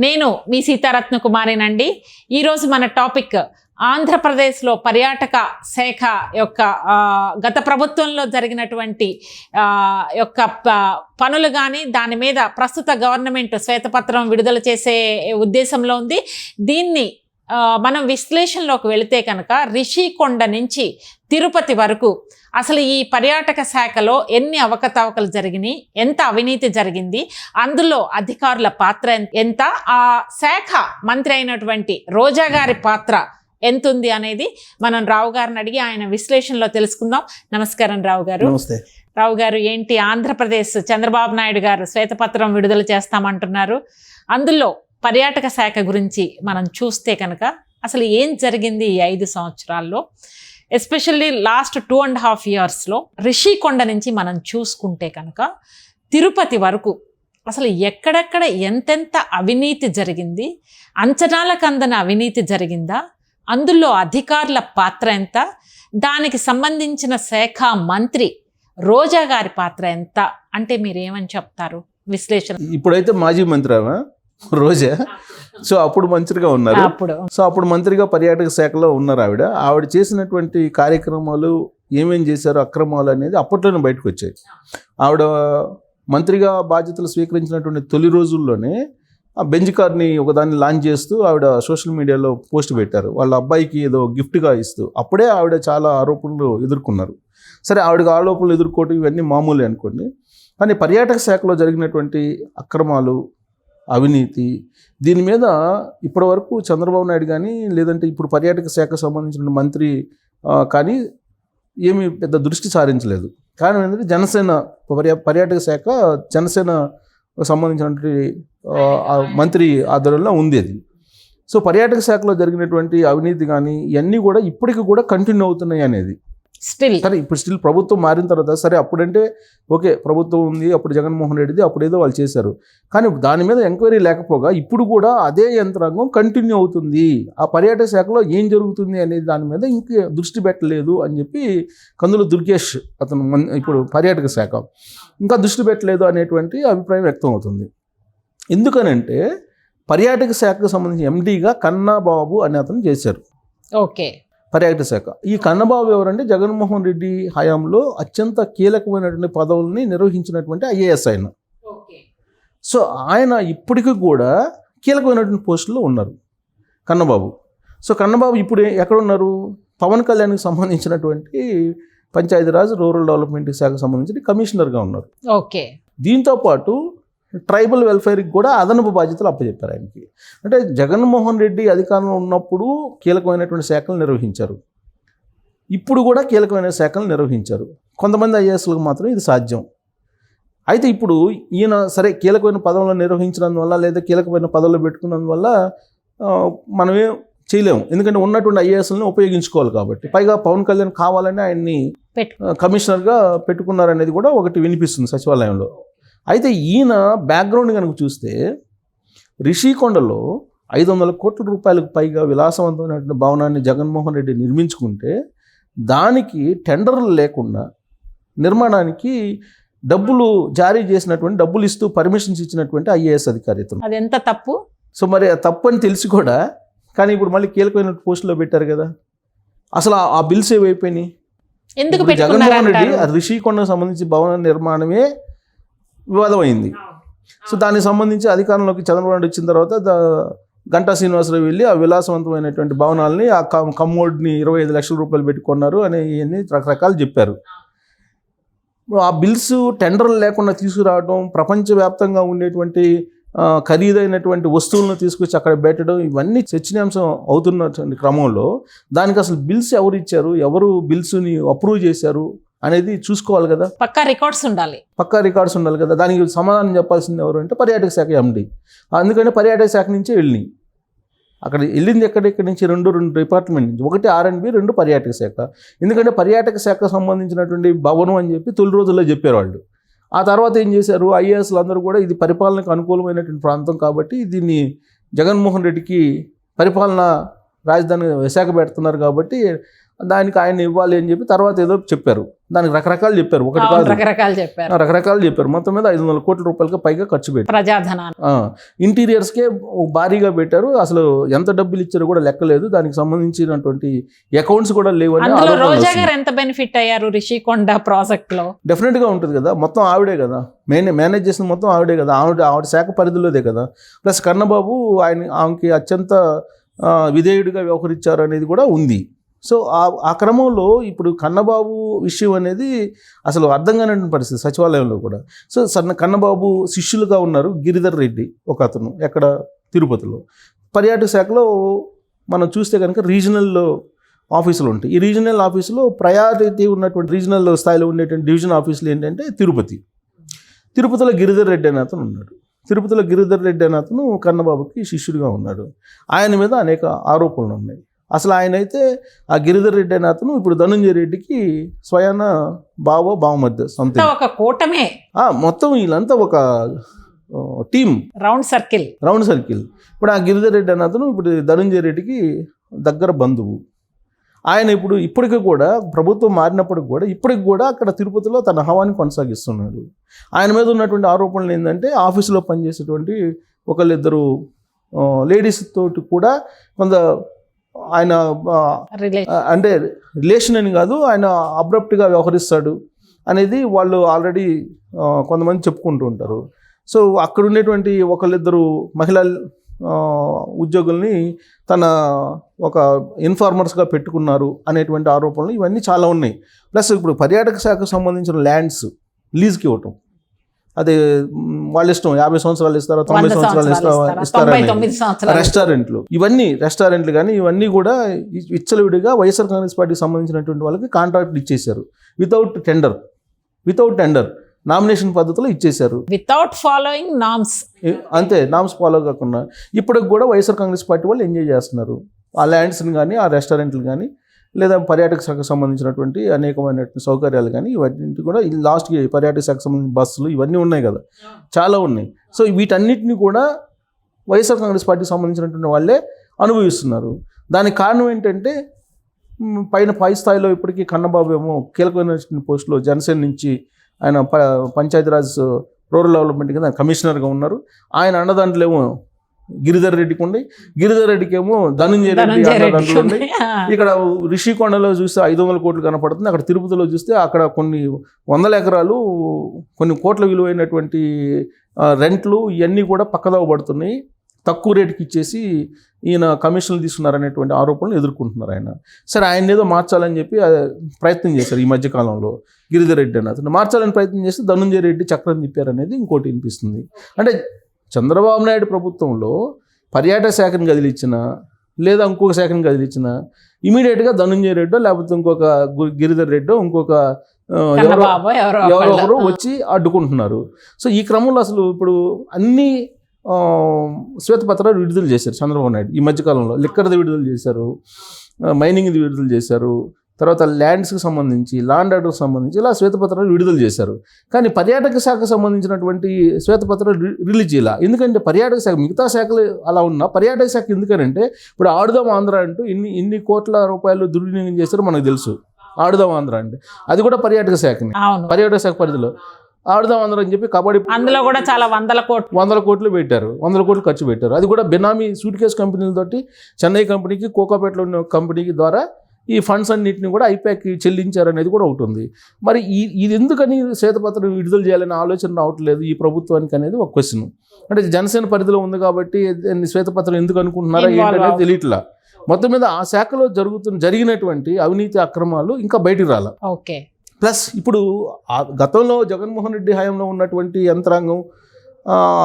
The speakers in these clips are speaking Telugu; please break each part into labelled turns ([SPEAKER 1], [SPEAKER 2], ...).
[SPEAKER 1] నేను మీ సీతారత్న కుమారినండి. ఈరోజు మన టాపిక్ ఆంధ్రప్రదేశ్లో పర్యాటక శాఖ యొక్క గత ప్రభుత్వంలో జరిగినటువంటి పనులు కానీ దాని మీద ప్రస్తుత గవర్నమెంట్ శ్వేతపత్రం విడుదల చేసే ఉద్దేశంలో ఉంది. దీన్ని మనం విశ్లేషణలోకి వెళితే కనుక రిషికొండ నుంచి తిరుపతి వరకు అసలు ఈ పర్యాటక శాఖలో ఎన్ని అవకతవకలు జరిగినాయి, ఎంత అవినీతి జరిగింది, అందులో అధికారుల పాత్ర ఎంత, ఆ శాఖ మంత్రి అయినటువంటి రోజా గారి పాత్ర ఎంత ఉంది అనేది మనం రావు గారిని అడిగి ఆయన విశ్లేషణలో తెలుసుకుందాం. నమస్కారం రావు గారు.
[SPEAKER 2] నమస్తే.
[SPEAKER 1] రావు గారు, ఏంటి ఆంధ్రప్రదేశ్ చంద్రబాబు నాయుడు గారు శ్వేతపత్రం విడుదల చేస్తామంటున్నారు, అందులో పర్యాటక శాఖ గురించి మనం చూస్తే కనుక అసలు ఏం జరిగింది ఈ 5 సంవత్సరాల్లో, ఎస్పెషల్లీ లాస్ట్ 2.5 yearsలో రిషికొండ నుంచి మనం చూసుకుంటే కనుక తిరుపతి వరకు అసలు ఎక్కడెక్కడ ఎంతెంత అవినీతి జరిగింది, అంచనాలకు అందని అవినీతి జరిగిందా, అందులో అధికారుల పాత్ర ఎంత, దానికి సంబంధించిన శాఖ మంత్రి రోజా గారి పాత్ర ఎంత అంటే మీరేమని చెప్తారు విశ్లేషణ?
[SPEAKER 2] ఇప్పుడైతే మాజీ మంత్రి రోజా, సో అప్పుడు మంత్రిగా ఉన్నారు. అప్పుడు మంత్రిగా పర్యాటక శాఖలో ఉన్నారు. ఆవిడ చేసినటువంటి కార్యక్రమాలు ఏమేం చేశారు, అక్రమాలు అనేది అప్పట్లోనే బయటకు వచ్చాయి. ఆవిడ మంత్రిగా బాధ్యతలు స్వీకరించినటువంటి తొలి రోజుల్లోనే ఆ బెంజ్ కార్ని ఒకదాన్ని లాంచ్ చేస్తూ ఆవిడ సోషల్ మీడియాలో పోస్ట్ పెట్టారు, వాళ్ళ అబ్బాయికి ఏదో గిఫ్ట్గా ఇస్తూ. అప్పుడే ఆవిడ చాలా ఆరోపణలు ఎదుర్కొన్నారు. సరే, ఆవిడకి ఆరోపణలు ఎదుర్కోవటం ఇవన్నీ మామూలే అనుకోండి, కానీ పర్యాటక శాఖలో జరిగినటువంటి అక్రమాలు, అవినీతి, దీని మీద ఇప్పటివరకు చంద్రబాబు నాయుడు కానీ లేదంటే ఇప్పుడు పర్యాటక శాఖకు సంబంధించిన మంత్రి కానీ ఏమీ పెద్ద దృష్టి సారించలేదు. కారణం ఏంటంటే జనసేన పర్యాటక శాఖ జనసేన సంబంధించినటువంటి మంత్రి ఆధ్వర్యంలో ఉంది అది. సో పర్యాటక శాఖలో జరిగినటువంటి అవినీతి కానీ ఇవన్నీ కూడా ఇప్పటికీ కూడా కంటిన్యూ అవుతున్నాయి అనేది సరే. ఇప్పుడు స్టిల్ ప్రభుత్వం మారిన తర్వాత సరే, అప్పుడంటే ఓకే, ప్రభుత్వం ఉంది, అప్పుడు జగన్మోహన్ రెడ్డిది, అప్పుడు ఏదో వాళ్ళు చేశారు. కానీ దాని మీద ఎంక్వైరీ లేకపోగా ఇప్పుడు కూడా అదే యంత్రాంగం కంటిన్యూ అవుతుంది. ఆ పర్యాటక శాఖలో ఏం జరుగుతుంది అనేది దాని మీద ఇంక దృష్టి పెట్టలేదు అని చెప్పి కందుల దుర్గేష్ అతను ఇప్పుడు పర్యాటక శాఖ ఇంకా దృష్టి పెట్టలేదు అనేటువంటి అభిప్రాయం వ్యక్తం అవుతుంది. ఎందుకనంటే పర్యాటక శాఖకు సంబంధించి ఎండీగా కన్నాబాబు అనే అతను చేశారు.
[SPEAKER 1] ఓకే,
[SPEAKER 2] పర్యాటక శాఖ. ఈ కన్నబాబు ఎవరంటే జగన్మోహన్ రెడ్డి హయాంలో అత్యంత కీలకమైనటువంటి పదవుల్ని నిర్వహించినటువంటి ఐఏఎస్ ఆయన. సో ఆయన ఇప్పటికీ కూడా కీలకమైనటువంటి పోస్టుల్లో ఉన్నారు కన్నబాబు. సో కన్నబాబు ఇప్పుడు ఎక్కడున్నారు? పవన్ కళ్యాణ్కి సంబంధించినటువంటి పంచాయతీరాజ్ రూరల్ డెవలప్మెంట్ శాఖకు సంబంధించి కమిషనర్గా ఉన్నారు.
[SPEAKER 1] ఓకే.
[SPEAKER 2] దీంతోపాటు ట్రైబల్ వెల్ఫేర్కి కూడా అదనపు బాధ్యతలు అప్పచెప్పారు ఆయనకి. అంటే జగన్మోహన్ రెడ్డి అధికారంలో ఉన్నప్పుడు కీలకమైనటువంటి శాఖలు నిర్వహించారు, ఇప్పుడు కూడా కీలకమైన శాఖలు నిర్వహించారు. కొంతమంది ఐఏఎస్లకు మాత్రం ఇది సాధ్యం. అయితే ఇప్పుడు ఈయన సరే కీలకమైన పదవులను నిర్వహించినందువల్ల లేదా కీలకమైన పదవులు పెట్టుకున్నందువల్ల మనమేం చేయలేము, ఎందుకంటే ఉన్నటువంటి ఐఏఎస్లను ఉపయోగించుకోవాలి కాబట్టి. పైగా పవన్ కళ్యాణ్ కావాలని ఆయన్ని కమిషనర్గా పెట్టుకున్నారనేది కూడా ఒకటి వినిపిస్తుంది సచివాలయంలో. అయితే ఈయన బ్యాక్గ్రౌండ్ కనుక చూస్తే రిషికొండలో 500 కోట్ల రూపాయలకు పైగా విలాసవంతమైనటువంటి భవనాన్ని జగన్మోహన్ రెడ్డి నిర్మించుకుంటే దానికి టెండర్లు లేకుండా నిర్మాణానికి డబ్బులు జారీ చేసినటువంటి, డబ్బులు ఇస్తూ పర్మిషన్స్ ఇచ్చినటువంటి ఐఏఎస్ అధికారి ఇతను.
[SPEAKER 1] అది ఎంత తప్పు?
[SPEAKER 2] సో మరి తప్పు అని తెలిసి కూడా కానీ ఇప్పుడు మళ్ళీ కీలకమైన పోస్టులో పెట్టారు కదా. అసలు ఆ బిల్స్ ఏవైపోయినాయి? జగన్మోహన్ రెడ్డి రిషికొండకు సంబంధించి భవన నిర్మాణమే వివాదం అయింది. సో దానికి సంబంధించి అధికారంలోకి చంద్రబాబు నాయుడు వచ్చిన తర్వాత గంటా శ్రీనివాసరావు వెళ్ళి ఆ విలాసవంతమైనటువంటి భవనాలని, ఆ కమ్మోడ్ని 25 లక్షల రూపాయలు పెట్టుకున్నారు అనేవన్నీ రకరకాలు చెప్పారు. ఆ బిల్స్ టెండర్లు లేకుండా తీసుకురావడం, ప్రపంచవ్యాప్తంగా ఉండేటువంటి ఖరీదైనటువంటి వస్తువులను తీసుకొచ్చి అక్కడ పెట్టడం, ఇవన్నీ చర్చనీయాంశం అవుతున్నటువంటి క్రమంలో దానికి అసలు బిల్స్ ఎవరు ఇచ్చారు, ఎవరు బిల్స్ని అప్రూవ్ చేశారు అనేది చూసుకోవాలి కదా.
[SPEAKER 1] పక్కా రికార్డ్స్ ఉండాలి
[SPEAKER 2] కదా. దానికి సమాధానం చెప్పాల్సింది ఎవరు అంటే పర్యాటక శాఖ ఎండి. అందుకని పర్యాటక శాఖ నుంచే వెళ్ళినాయి. అక్కడ వెళ్ళింది ఎక్కడెక్కడి నుంచి? రెండు డిపార్ట్మెంట్ నుంచి, ఒకటి R&B, 2 పర్యాటక శాఖ. ఎందుకంటే పర్యాటక శాఖకు సంబంధించినటువంటి భవనం అని చెప్పి తొలి రోజుల్లో చెప్పారు వాళ్ళు. ఆ తర్వాత ఏం చేశారు, ఐఏఎస్లు అందరూ కూడా ఇది పరిపాలనకు అనుకూలమైనటువంటి ప్రాంతం కాబట్టి దీన్ని జగన్మోహన్ రెడ్డికి పరిపాలన రాజధాని విశాఖ పెడుతున్నారు కాబట్టి దానికి ఆయన ఇవ్వాలి అని చెప్పి తర్వాత ఏదో చెప్పారు. దానికి రకరకాలు చెప్పారు, ఒకటి కాదు రకరకాలు చెప్పారు. మొత్తం మీద 500 కోట్ల రూపాయలకి పైగా ఖర్చు పెట్టారు.
[SPEAKER 1] ప్రజాధనాన్ని
[SPEAKER 2] ఇంటీరియర్స్కే భారీగా పెట్టారు. అసలు ఎంత డబ్బులు ఇచ్చారో కూడా లెక్కలేదు. దానికి సంబంధించినటువంటి అకౌంట్స్ కూడా లేవని.
[SPEAKER 1] రోజా గారు ఎంత బెనిఫిట్ అయ్యారు రిషికొండ ప్రాజెక్ట్ లో?
[SPEAKER 2] డెఫినెట్ గా ఉంటుంది కదా, మొత్తం ఆవిడే కదా మేనేజ్ చేసిన, మొత్తం ఆవిడే కదా, ఆవిడ శాఖ పరిధిలోదే కదా. ప్లస్ కన్నబాబు ఆమెకి అత్యంత విధేయుడిగా వ్యవహరించారు అనేది కూడా ఉంది. సో ఆ క్రమంలో ఇప్పుడు కన్నబాబు విషయం అనేది అసలు అర్థం కాని పరిస్థితి సచివాలయంలో కూడా. సో కన్నబాబు శిష్యులుగా ఉన్నారు గిరిధర్ రెడ్డి ఒక అతను, ఎక్కడ తిరుపతిలో. పర్యాటక శాఖలో మనం చూస్తే కనుక రీజనల్ ఆఫీసులు ఉంటాయి. ఈ రీజనల్ ఆఫీసులో ప్రయారిటీ ఉన్నటువంటి రీజనల్ స్థాయిలో ఉండేటువంటి డివిజన్ ఆఫీసులు ఏంటంటే తిరుపతిలో గిరిధర్ రెడ్డి అనే అతను ఉన్నాడు. తిరుపతిలో గిరిధర్ రెడ్డి అనే అతను కన్నబాబుకి శిష్యుడిగా ఉన్నాడు. ఆయన మీద అనేక ఆరోపణలు ఉన్నాయి. అసలు ఆయన అయితే ఆ గిరిధర్ రెడ్డి అనే అతను ఇప్పుడు ధనుంజయ రెడ్డికి స్వయాన బావమధ్య సంథింగ్
[SPEAKER 1] ఒక కూటమే,
[SPEAKER 2] మొత్తం వీళ్ళంతా ఒక టీమ్, రౌండ్ సర్కిల్. ఇప్పుడు ఆ గిరిధర్ రెడ్డి అనే అతను ఇప్పుడు ధనుంజయ రెడ్డికి దగ్గర బంధువు. ఆయన ఇప్పటికీ కూడా ప్రభుత్వం మారినప్పటికి కూడా ఇప్పటికి కూడా అక్కడ తిరుపతిలో తన హవాని కొనసాగిస్తున్నాడు. ఆయన మీద ఉన్నటువంటి ఆరోపణలు ఏంటంటే ఆఫీసులో పనిచేసేటువంటి ఒకళ్ళిద్దరు లేడీస్ తోటి కూడా కొంత ఆయన అంటే రిలేషన్ అని కాదు, ఆయన అబ్రప్ట్గా వ్యవహరిస్తాడు అనేది వాళ్ళు ఆల్రెడీ కొంతమంది చెప్పుకుంటూ ఉంటారు. సో అక్కడ ఉండేటువంటి ఒకళ్ళిద్దరు మహిళా ఉద్యోగుల్ని తన ఒక ఇన్ఫార్మర్స్గా పెట్టుకున్నారు అనేటువంటి ఆరోపణలు ఇవన్నీ చాలా ఉన్నాయి. ప్లస్ ఇప్పుడు పర్యాటక శాఖకు సంబంధించిన ల్యాండ్స్ లీజ్కి ఇవ్వటం, అదే వాళ్ళ ఇష్టం, 50 సంవత్సరాలు ఇస్తారా, 90 సంవత్సరాలు ఇస్తారా, రెస్టారెంట్లు కానీ ఇవన్నీ కూడా విచ్చలవిడిగా వైఎస్ఆర్ కాంగ్రెస్ పార్టీకి సంబంధించినటువంటి వాళ్ళకి కాంట్రాక్ట్ ఇచ్చేశారు. వితౌట్ టెండర్ నామినేషన్ పద్ధతిలో ఇచ్చేశారు,
[SPEAKER 1] వితౌట్ ఫాలోయింగ్ నామ్స్.
[SPEAKER 2] అంతే, నామ్స్ ఫాలో కాకుండా ఇప్పటికి కూడా వైఎస్ఆర్ కాంగ్రెస్ పార్టీ వాళ్ళు ఎంజాయ్ చేస్తున్నారు. ఆ ల్యాండ్స్ని కానీ, ఆ రెస్టారెంట్లు కానీ, లేదా పర్యాటక శాఖకు సంబంధించినటువంటి అనేకమైనటువంటి సౌకర్యాలు కానీ ఇవన్నీ కూడా లాస్ట్కి పర్యాటక శాఖకు సంబంధించిన బస్సులు ఇవన్నీ ఉన్నాయి కదా, చాలా ఉన్నాయి. సో వీటన్నిటిని కూడా వైఎస్ఆర్ కాంగ్రెస్ పార్టీకి సంబంధించినటువంటి వాళ్ళే అనుభవిస్తున్నారు. దానికి కారణం ఏంటంటే పై స్థాయిలో ఇప్పటికీ కన్నబాబు ఏమో కీలకమైన పోస్టులో జనసేన నుంచి ఆయన పంచాయతీరాజ్ రూరల్ డెవలప్మెంట్ కింద కమిషనర్గా ఉన్నారు. ఆయన అన్నదాంట్లో ఏమో గిరిధర్ రెడ్డికి ఉండి, గిరిధర్ రెడ్డికి ఏమో ధనుంజయ రెడ్డి అన్నదాంట్లో ఉండి. ఇక్కడ రిషికొండలో చూస్తే 500 కోట్లు కనపడుతుంది. అక్కడ తిరుపతిలో చూస్తే అక్కడ కొన్ని 100 ఎకరాలు కొన్ని కోట్ల విలువైనటువంటి రెంట్లు ఇవన్నీ కూడా పక్కదావ పడుతున్నాయి. తక్కువ రేటుకి ఇచ్చేసి ఈయన కమిషన్లు తీసుకున్నారనేటువంటి ఆరోపణలు ఎదుర్కొంటున్నారు ఆయన. సరే, ఆయన ఏదో మార్చాలని చెప్పి ప్రయత్నం చేశారు ఈ మధ్యకాలంలో గిరిధర్ రెడ్డి అని అతను. మార్చాలని ప్రయత్నం చేస్తే ధనుంజయ రెడ్డి చక్రం తిప్పారనేది ఇంకోటి వినిపిస్తుంది. అంటే చంద్రబాబు నాయుడు ప్రభుత్వంలో పర్యాటక శాఖను కదిలించిన లేదా ఇంకొక శాఖను కదిలించిన ఇమీడియట్గా ధనుంజయ రెడ్డో లేకపోతే ఇంకొక గిరిధర్ రెడ్డో ఇంకొక ఎవరో ఒకరు వచ్చి అడ్డుకుంటున్నారు. సో ఈ క్రమంలో అసలు ఇప్పుడు అన్ని శ్వేతపత్రాలు విడుదల చేశారు చంద్రబాబు నాయుడు ఈ మధ్యకాలంలో. లిక్కర్ది విడుదల చేశారు, మైనింగ్ది విడుదల చేశారు, తర్వాత ల్యాండ్స్కి సంబంధించి, ల్యాండ్ ఆర్డర్కి సంబంధించి ఇలా శ్వేతపత్రాలు విడుదల చేశారు. కానీ పర్యాటక శాఖకు సంబంధించినటువంటి శ్వేతపత్రాలు రిలీజ్ చేయాల. ఎందుకంటే పర్యాటక శాఖ మిగతా శాఖలు అలా ఉన్నా పర్యాటక శాఖ ఎందుకనంటే ఇప్పుడు ఆడుదాం ఆంధ్ర అంటూ ఇన్ని కోట్ల రూపాయలు దుర్వినియోగం చేశారో మనకు తెలుసు. ఆడుదాం ఆంధ్ర అంటే అది కూడా పర్యాటక శాఖని, పర్యాటక శాఖ పరిధిలో ఆడుదాం ఆంధ్ర అని చెప్పి కబడ్డీ
[SPEAKER 1] అందులో కూడా చాలా 100 కోట్లు
[SPEAKER 2] పెట్టారు, 100 కోట్లు ఖర్చు పెట్టారు. అది కూడా బినామీ సూట్ కేసు కంపెనీలతోటి చెన్నై కంపెనీకి, కోకాపేటలో ఉన్న కంపెనీకి ద్వారా ఈ ఫండ్స్ అన్నింటినీ కూడా ఐపాక్కి చెల్లించారనేది కూడా ఒకటి ఉంది. మరి ఇది ఎందుకని శ్వేతపత్రం విడుదల చేయాలనే ఆలోచన రావట్లేదు ఈ ప్రభుత్వానికి అనేది ఒక క్వశ్చన్. అంటే జనసేన పరిధిలో ఉంది కాబట్టి శ్వేతపత్రం ఎందుకు అనుకుంటున్నారా ఏంటనేది తెలియట్లా. మొత్తం మీద ఆ శాఖలో జరిగినటువంటి అవినీతి అక్రమాలు ఇంకా బయటికి రాల.
[SPEAKER 1] ఓకే.
[SPEAKER 2] ప్లస్ ఇప్పుడు గతంలో జగన్మోహన్ రెడ్డి హయాంలో ఉన్నటువంటి యంత్రాంగం,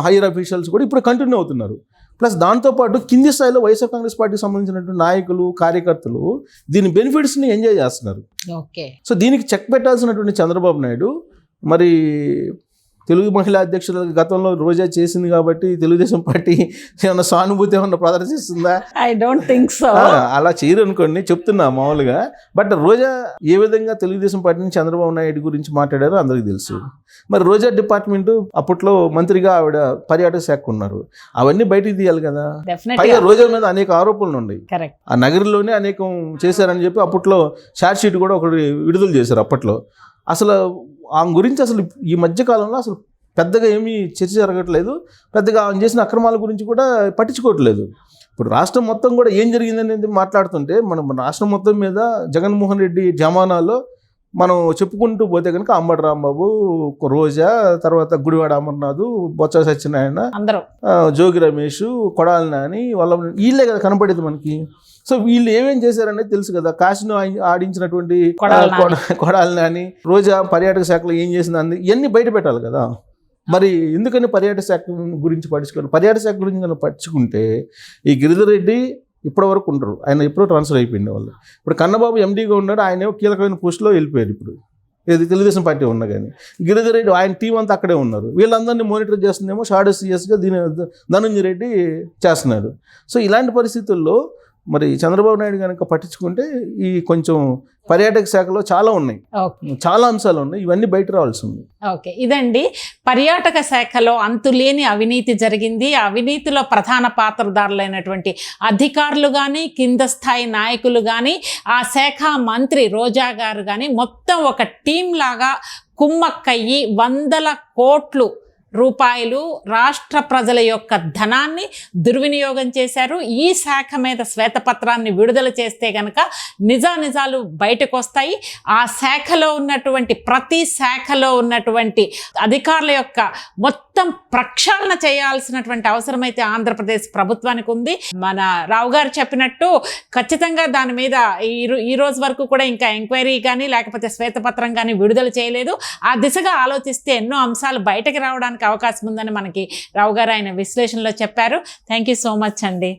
[SPEAKER 2] హైయర్ అఫీషియల్స్ కూడా ఇప్పుడు కంటిన్యూ అవుతున్నారు. ప్లస్ దాంతోపాటు కింది స్థాయిలో వైఎస్ఆర్ కాంగ్రెస్ పార్టీకి సంబంధించినటువంటి నాయకులు, కార్యకర్తలు దీని బెనిఫిట్స్ని ఎంజాయ్ చేస్తున్నారు.
[SPEAKER 1] ఓకే.
[SPEAKER 2] సో దీనికి చెక్ పెట్టాల్సినటువంటి చంద్రబాబు నాయుడు మరి తెలుగు మహిళా అధ్యక్షులు గతంలో రోజా చేసింది కాబట్టి తెలుగుదేశం పార్టీ ఏమన్నా సానుభూతి ఏమన్నా ప్రదర్శిస్తుందా?
[SPEAKER 1] I don't think so.
[SPEAKER 2] అలా చేయరు అనుకోండి, చెప్తున్నా మామూలుగా. బట్ రోజా ఏ విధంగా తెలుగుదేశం పార్టీ నుంచి చంద్రబాబు నాయుడు గురించి మాట్లాడారో అందరికీ తెలుసు. మరి రోజా డిపార్ట్మెంట్ అప్పట్లో మంత్రిగా ఆవిడ పర్యాటక శాఖ ఉన్నారు, అవన్నీ బయటికి తీయాలి కదా. పైగా రోజా మీద అనేక ఆరోపణలు ఉన్నాయి, ఆ నగరంలోనే అనేకం చేశారని చెప్పి అప్పట్లో షార్ట్ షీట్ కూడా ఒకటి విడుదల చేశారు అప్పట్లో. అసలు ఆమె గురించి అసలు ఈ మధ్యకాలంలో అసలు పెద్దగా ఏమీ చర్చ జరగట్లేదు, పెద్దగా ఆమె చేసిన అక్రమాల గురించి కూడా పట్టించుకోవట్లేదు. ఇప్పుడు రాష్ట్రం మొత్తం కూడా ఏం జరిగిందనేది మాట్లాడుతుంటే మన రాష్ట్రం మొత్తం మీద జగన్మోహన్ రెడ్డి జమానాలో మనం చెప్పుకుంటూ పోతే కనుక అంబటి రాంబాబు, రోజా, తర్వాత గుడివాడ అమర్నాథ్, బొత్స సత్యనారాయణ, జోగి రమేష్, కొడాలి నాని, వీళ్ళే కదా కనపడేది మనకి. సో వీళ్ళు ఏమేం చేశారనేది తెలుసు కదా. కాశీను ఆడించినటువంటి కొడాలి నాని, రోజా పర్యాటక శాఖలో ఏం చేసింది ఇవన్నీ బయట పెట్టాలి కదా. మరి ఎందుకని పర్యాటక శాఖ గురించి పట్టించుకోవాలి? పర్యాటక శాఖ గురించి మనం పట్టించుకుంటే ఈ గిరిధర్ రెడ్డి ఇప్పటి వరకు ఉండరు, ఆయన ఎప్పుడో ట్రాన్స్ఫర్ అయిపోయింది వాళ్ళు. ఇప్పుడు కన్నబాబు ఎండీగా ఉన్నాడు, ఆయన కీలకమైన పోస్టులో వెళ్ళిపోయారు. ఇప్పుడు ఏది తెలుగుదేశం పార్టీ ఉన్నా కానీ గిరిధర్ రెడ్డి ఆయన టీం అంతా అక్కడే ఉన్నారు. వీళ్ళందరినీ మానిటర్ చేస్తుందేమో షాడో సీఎస్గా ధనంజయ రెడ్డి చేస్తున్నారు. సో ఇలాంటి పరిస్థితుల్లో మరి చంద్రబాబు నాయుడు కనుక పట్టించుకుంటే ఈ కొంచెం పర్యాటక శాఖలో చాలా ఉన్నాయి, చాలా అంశాలు ఉన్నాయి, ఇవన్నీ బయట రావాల్సి ఉంది.
[SPEAKER 1] ఓకే, ఇదండి పర్యాటక శాఖలో అంతులేని అవినీతి జరిగింది. అవినీతిలో ప్రధాన పాత్రధారులైనటువంటి అధికారులు కానీ, కింద స్థాయి నాయకులు కానీ, ఆ శాఖ మంత్రి రోజా గారు కానీ మొత్తం ఒక టీం లాగా కుమ్మక్కయ్యి వందల కోట్లు రూపాయలు రాష్ట్ర ప్రజల యొక్క ధనాన్ని దుర్వినియోగం చేశారు. ఈ శాఖ మీద శ్వేతపత్రాన్ని విడుదల చేస్తే కనుక నిజాలు బయటకు వస్తాయి. ఆ శాఖలో ఉన్నటువంటి ప్రతి శాఖలో ఉన్నటువంటి అధికారుల యొక్క మొత్తం ప్రక్షాళన చేయాల్సినటువంటి అవసరమైతే ఆంధ్రప్రదేశ్ ప్రభుత్వానికి ఉంది. మన రావు గారు చెప్పినట్టు ఖచ్చితంగా దాని మీద ఈ రోజు వరకు కూడా ఇంకా ఎంక్వైరీ కానీ లేకపోతే శ్వేతపత్రం కానీ విడుదల చేయలేదు. ఆ దిశగా ఆలోచిస్తే ఎన్నో అంశాలు బయటకు రావడానికి అవకాశం ఉందని మనకి రావు గారు ఆయన విశ్లేషణలో చెప్పారు. థ్యాంక్ యూ సో మచ్ అండి.